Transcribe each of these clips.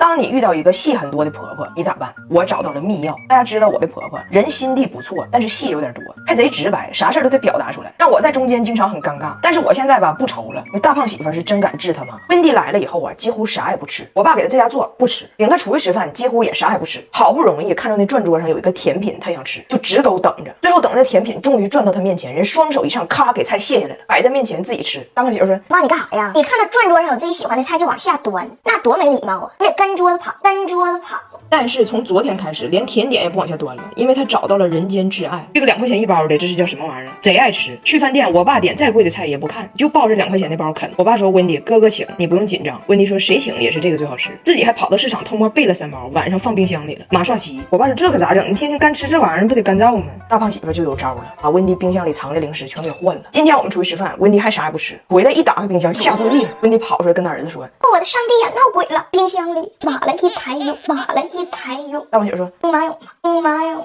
当你遇到一个戏很多的婆婆，你咋办？我找到了秘药。大家知道我的婆婆人心地不错，但是戏有点多，还贼直白，啥事都得表达出来，让我在中间经常很尴尬。但是我现在吧不愁了，因为大胖媳妇是真敢治他妈。温蒂来了以后啊，几乎啥也不吃。我爸给他在家做不吃，领他出去吃饭几乎也啥也不吃。好不容易看到那转桌上有一个甜品，他想吃，就直勾等着。最后等那甜品终于转到他面前，人双手一上，咔给菜卸下来了，摆在面前自己吃。大胖媳妇说：“妈，你干啥呀？你看他转桌上有自己喜欢的菜就往下端，那多没礼貌啊！你得跟桌子跑，跟桌子跑。”但是从昨天开始，连甜点也不往下端了，因为他找到了人间挚爱。这个2块钱一包的，这是叫什么玩意儿？贼爱吃。去饭店，我爸点再贵的菜也不看，就抱着2块钱的包啃。我爸说：“温迪，哥哥请，你不用紧张。”温迪说：“谁请也是这个最好吃。”自己还跑到市场偷摸备了3包，晚上放冰箱里了。马刷鸡，我爸说：“这可咋整？你天天干吃这玩意儿，不得干燥吗？”大胖媳妇就有招了，把温迪冰箱里藏的零食全给换了。今天我们出去吃饭，温迪还啥也不吃，回来一打开冰箱吓坐地上。温迪跑出来跟他儿子说：“我的上帝呀，闹鬼了！冰箱里码了一排油，码了一排油。”大胖媳妇说：“兵马俑嘛，兵马俑。”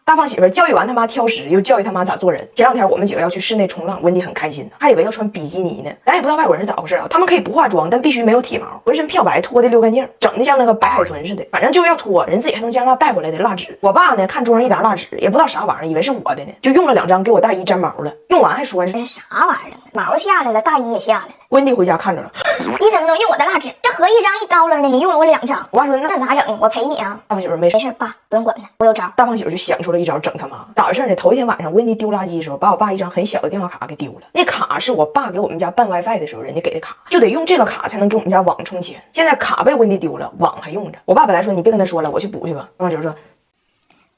大胖媳妇教育完他妈挑食，又教育他妈咋做人。前2天我们几个要去室内冲浪，温迪很开心，还以为要穿比基尼呢。咱也不知道外国人是咋回事啊，他们可以不化妆，但必须没有体毛，浑身漂白，脱的溜干净，整的像那个白海豚似的。反正就是要脱，人自己还从加拿大带回来的蜡纸。我爸呢看桌上一沓蜡纸，也不知道啥玩意儿，以为是我的呢，就用了2张给我大姨粘毛了。用完还说这是啥玩意儿？毛下来了，大衣也下来了。温迪回家看着了，你怎么能用我的蜡纸？这合一张$1呢，你用了我2张。我爸说那咋整？我赔你啊。大胖媳妇没事，爸不用管他，我有招。大胖媳妇就想出了一招整他妈。咋回事呢？头一天晚上温迪丢垃圾的时候，把我爸一张很小的电话卡给丢了。那卡是我爸给我们家办 WiFi 的时候人家给的卡，就得用这个卡才能给我们家网充钱。现在卡被温迪丢了，网还用着。我爸本来说你别跟他说了，我去补去吧。大胖媳妇说：“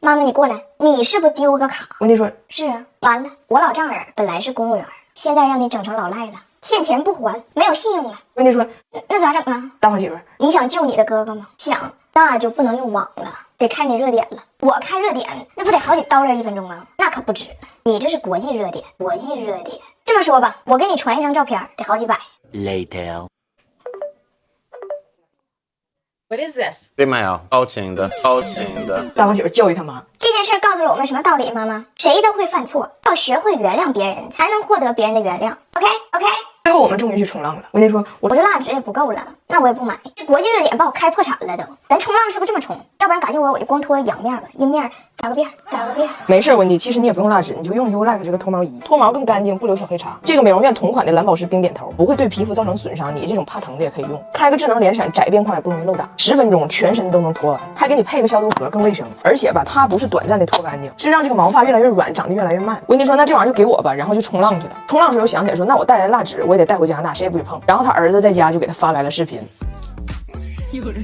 妈妈你过来，你是不是丢个卡？”温迪说：“是啊。”完了，我老丈人本来是公务员，现在让你整成老赖了，欠钱不还，没有信用了。温迪说：“那咋整啊？”大胖媳妇，你想救你的哥哥吗？想，那就不能用网了，得开你热点了。我开热点，那不得好几$1分钟啊？那可不止，你这是国际热点，国际热点。这么说吧，我给你传一张照片，得好几百。Later。What is this？ 并没有，高清的。大胖媳妇教育他妈。这件事告诉了我们什么道理？妈妈，谁都会犯错，要学会原谅别人，才能获得别人的原谅。OK。最后我们终于去冲浪了。温迪说：“我这蜡纸也不够了，那我也不买。这国际热点把我开破产了都。咱冲浪是不是这么冲？要不然感谢我就光脱阳面了，阴面扎个辫。没事，温迪，其实你也不用蜡纸，你就用 ULike 这个脱毛仪，脱毛更干净，不留小黑茬。这个美容院同款的蓝宝石冰点头，不会对皮肤造成损伤。你这种怕疼的也可以用。开个智能连闪，窄边框也不容易漏打，10分钟全身都能脱完，还给你配个消毒盒，更卫生。而且吧，它不是短暂的脱干净，是让这个毛发越来越软，长得越来越慢。温迪说：“那这玩意儿就给我吧。”然后就冲浪去了。冲浪的时候想起来说：“那我带来蜡纸，我也得带回加拿大，谁也不许碰。”然后他儿子在家就给他发来了视频。有人。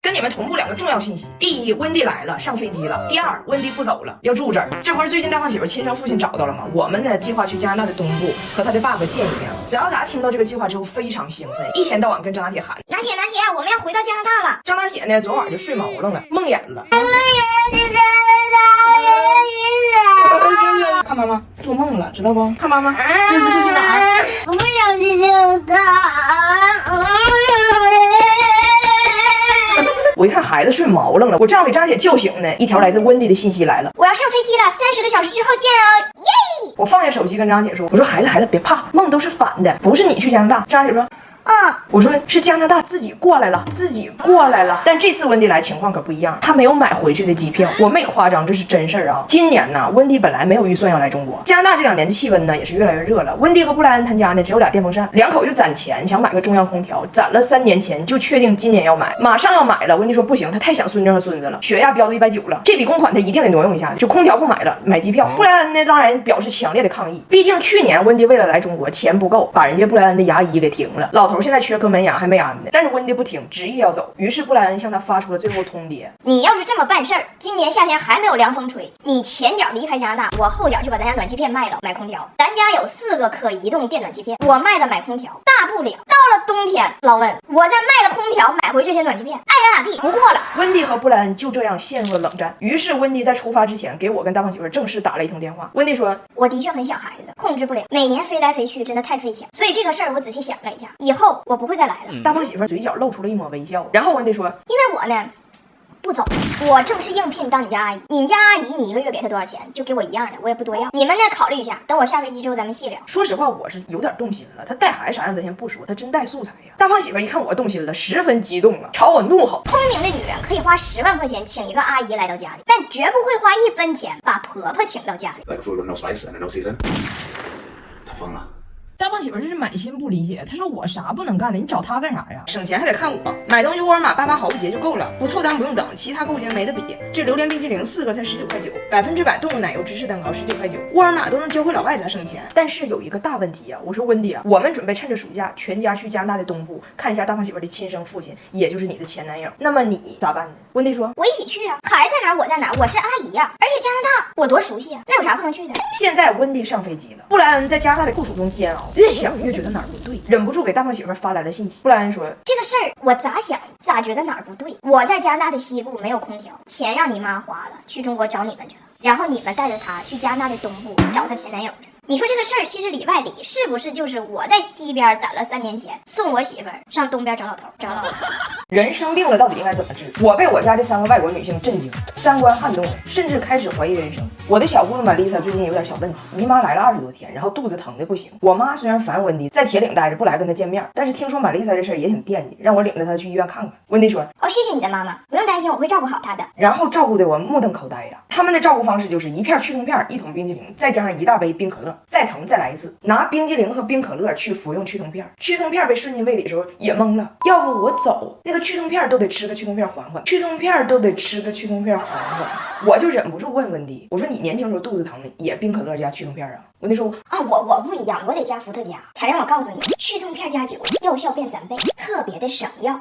跟你们同步2个重要信息：第一，温迪来了，上飞机了；第二，温迪不走了，要住这儿。这不是最近大胖媳妇亲生父亲找到了吗？我们呢计划去加拿大的东部和他的爸爸见一面。张大听到这个计划之后非常兴奋，一天到晚跟张大铁喊：“拿铁，我们要回到加拿大了！”张大铁呢昨晚就睡毛愣了，梦魇了。看妈妈做梦了，知道不？看妈妈，这次是去哪儿？我不想去加拿大。我一看孩子睡毛愣了，我正要给张姐叫醒呢，一条来自温迪的信息来了：“我要上飞机了，30个小时之后见哦，耶！”我放下手机跟张姐说：“我说孩子别怕，梦都是反的，不是你去加拿大。”张姐说：“我说是加拿大自己过来了。”但这次温迪来情况可不一样，他没有买回去的机票，我没夸张，这是真事儿啊。今年呢，温迪本来没有预算要来中国，加拿大这2年的气温呢也是越来越热了。温迪和布莱恩他家呢只有俩电风扇，2口就攒钱想买个中央空调，攒了3年钱就确定今年要买，马上要买了。温迪说不行，他太想孙子和孙子了，血压飙到190了，这笔公款他一定得挪用一下，就空调不买了，买机票。布莱恩呢当然表示强烈的抗议，毕竟去年温迪为了来中国钱不够，把人家布莱恩的牙医给停了，老头现在缺颗门牙还没安呢。但是温迪不听，执意要走，于是布莱恩向他发出了最后通牒：你要是这么办事儿，今年夏天还没有凉风吹，你前脚离开加拿大，我后脚就把咱家暖气片卖了买空调。咱家有4个可移动电暖气片，我卖了买空调，大不了到了冬天，老温我再卖了空调买回这些暖气片，爱咋咋地，不过了。温迪和布莱恩就这样陷入了冷战。于是温迪在出发之前给我跟大胖媳妇正式打了一通电话。温迪说：“我的确很小孩子，控制不了，每年飞来飞去真的太费钱，所以这个事儿我仔细想了一下，以后我不会再来了。”大胖媳妇嘴角露出了一抹微笑，然后温迪说：“因为我呢不走。我正式应聘当你家阿姨，你家阿姨你一个月给她多少钱？就给我一样的，我也不多要。你们呢考虑一下，等我下飞机之后咱们细聊。说实话，我是有点动心了。他带孩子啥样咱先不说，他真带素材呀。大胖媳妇一看我动心了，十分激动啊，朝我怒吼：聪明的女人可以花10万块钱请一个阿姨来到家里，但绝不会花1分钱把婆婆请到家里。Like food with no spice and no season。他疯了。大胖媳妇这是满心不理解，她说我啥不能干的，你找她干啥呀？省钱还得看我，买东西沃尔玛88毫不结就够了，不凑单不用等，其他购物节没得比。这榴莲冰淇淋4个才19块9%，100%动物奶油芝士蛋糕19块9，沃尔玛都能教会老外咋省钱。但是有一个大问题呀，我说温迪啊，我们准备趁着暑假全家去加拿大的东部看一下大胖媳妇的亲生父亲，也就是你的前男友，那么你咋办呢？温迪说我一起去啊，孩子在哪儿我在哪儿，我是阿姨呀，而且加拿大我多熟悉啊，那有啥不能去的？现在温迪上飞机了，布莱恩在加拿大的酷暑中煎熬，越想越觉得哪儿不对，忍不住给大胖媳妇发来了信息。布莱恩说这个事儿我咋想咋觉得哪儿不对，我在加拿大的西部没有空调，钱让你妈花了，去中国找你们去了，然后你们带着她去加拿大的东部找她前男友去了。你说这个事儿其实里外里是不是就是我在西边攒了3年钱，送我媳妇儿上东边找老头找老头？人生病了到底应该怎么治？我被我家这3个外国女性震惊，三观撼动，甚至开始怀疑人生。我的小姑娘玛丽莎最近有点小问题，姨妈来了20多天，然后肚子疼的不行。我妈虽然烦温迪在铁岭待着不来跟她见面，但是听说玛丽莎这事儿也挺惦记，让我领着她去医院看看。温迪说哦，谢谢你的妈妈，不用担心，我会照顾好她的。然后照顾的我目瞪口呆呀。他们的照顾方式就是1片去痛片，1桶冰淇淋，再加上1大杯冰可乐，再疼再来一次，拿冰激凌和冰可乐去服用去痛片。去痛片被顺进胃里的时候也懵了，要不我走，那个去痛片都得吃个去痛片缓缓，去痛片都得吃个去痛片缓缓。我就忍不住问温迪，我说你年轻时候肚子疼也冰可乐加去痛片啊？温迪说啊，我不一样，我得加伏特加。才让我告诉你，去痛片加酒，药效变3倍，特别的省药。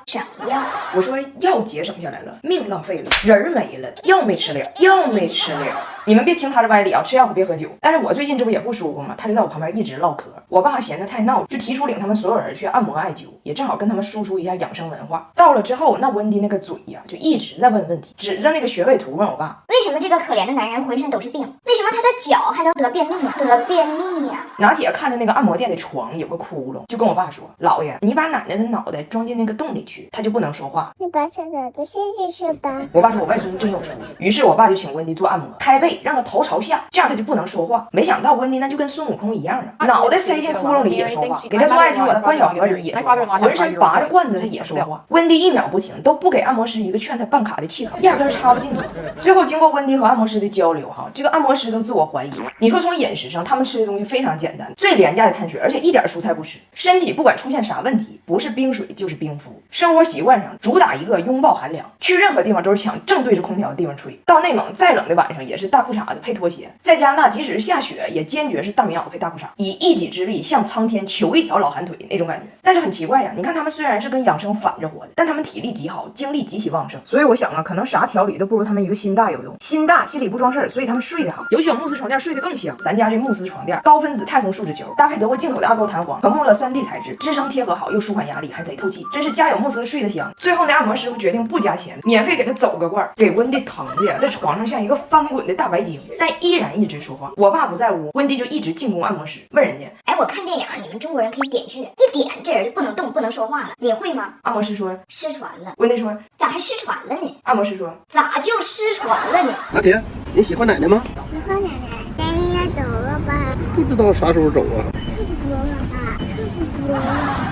我说药节省下来了，命浪费了，人没了，药没吃了。你们别听他这歪理啊，吃药可别喝酒。但是我最近这不也不舒服吗？他就在我旁边一直唠嗑。我爸嫌他太闹，就提出领他们所有人去按摩艾灸，也正好跟他们输出一下养生文化。到了之后，那温迪那个嘴呀，就一直在问问题，指着那个穴位图问我爸，为什么这个可怜的男人浑身都是病？为什么他的脚还能得便秘呀？拿铁看着那个按摩店的床有个窟窿，就跟我爸说，老爷，你把奶奶的脑袋装进那个洞里去，他就不能说话。你把小脑袋伸进去吧。我爸说我外孙真有出息，于是我爸就请温迪做按摩，开背让他头朝下，这样他就不能说话。没想到温迪那就跟孙悟空一样啊，脑袋塞进窟窿里也说话，给他做艾灸把他关小盒里也说话，浑身拔着罐子他也说话。温迪1秒不停，都不给按摩师一个劝他办卡的契合，压根插不进嘴。最后经过温迪和按摩师的交流这个按摩师都自我怀疑。你说从饮食上，他们吃的东西非常简单，最廉价的碳水，而且一点蔬菜不吃，身体不管出现啥问题，不是冰水就是冰敷。生活习惯上主打一个拥抱寒凉，去任何地方都是抢正对着空调的地方吹。到内蒙再冷的晚上也是大裤衩子配拖鞋，在加拿大即使是下雪也坚决是大棉袄配大裤衩，以一己之力向苍天求一条老寒腿那种感觉。但是很奇怪呀，你看他们虽然是跟养生反着活的，但他们体力极好，精力极其旺盛。所以我想可能啥调理都不如他们一个心大有用。心大心里不装事儿，所以他们睡得好，尤其有慕斯床垫睡得更香。咱家这慕斯床垫高分子太空树脂球，搭配德国进口的阿胶弹簧和穆勒3D 材质，支撑贴合好又舒缓压力，还贼透气，真是家有慕斯睡得香。最后那按摩师傅决定不加钱，免费给他走个罐，给温迪疼的呀，在床上像一个翻滚的大白鲸，但依然一直说话。我爸不在屋，温迪就一直进攻按摩师，问人家，哎，我看电影你们中国人可以点穴，一点这人就不能动不能说话了，你会吗？按摩师说失传了。温迪说咋还失传了呢？按摩师说咋就失传了呢？拿铁，你喜欢奶奶吗？喜欢奶奶，奶奶要走了吧？不知道啥时候走啊？差不多了吧？差不多了。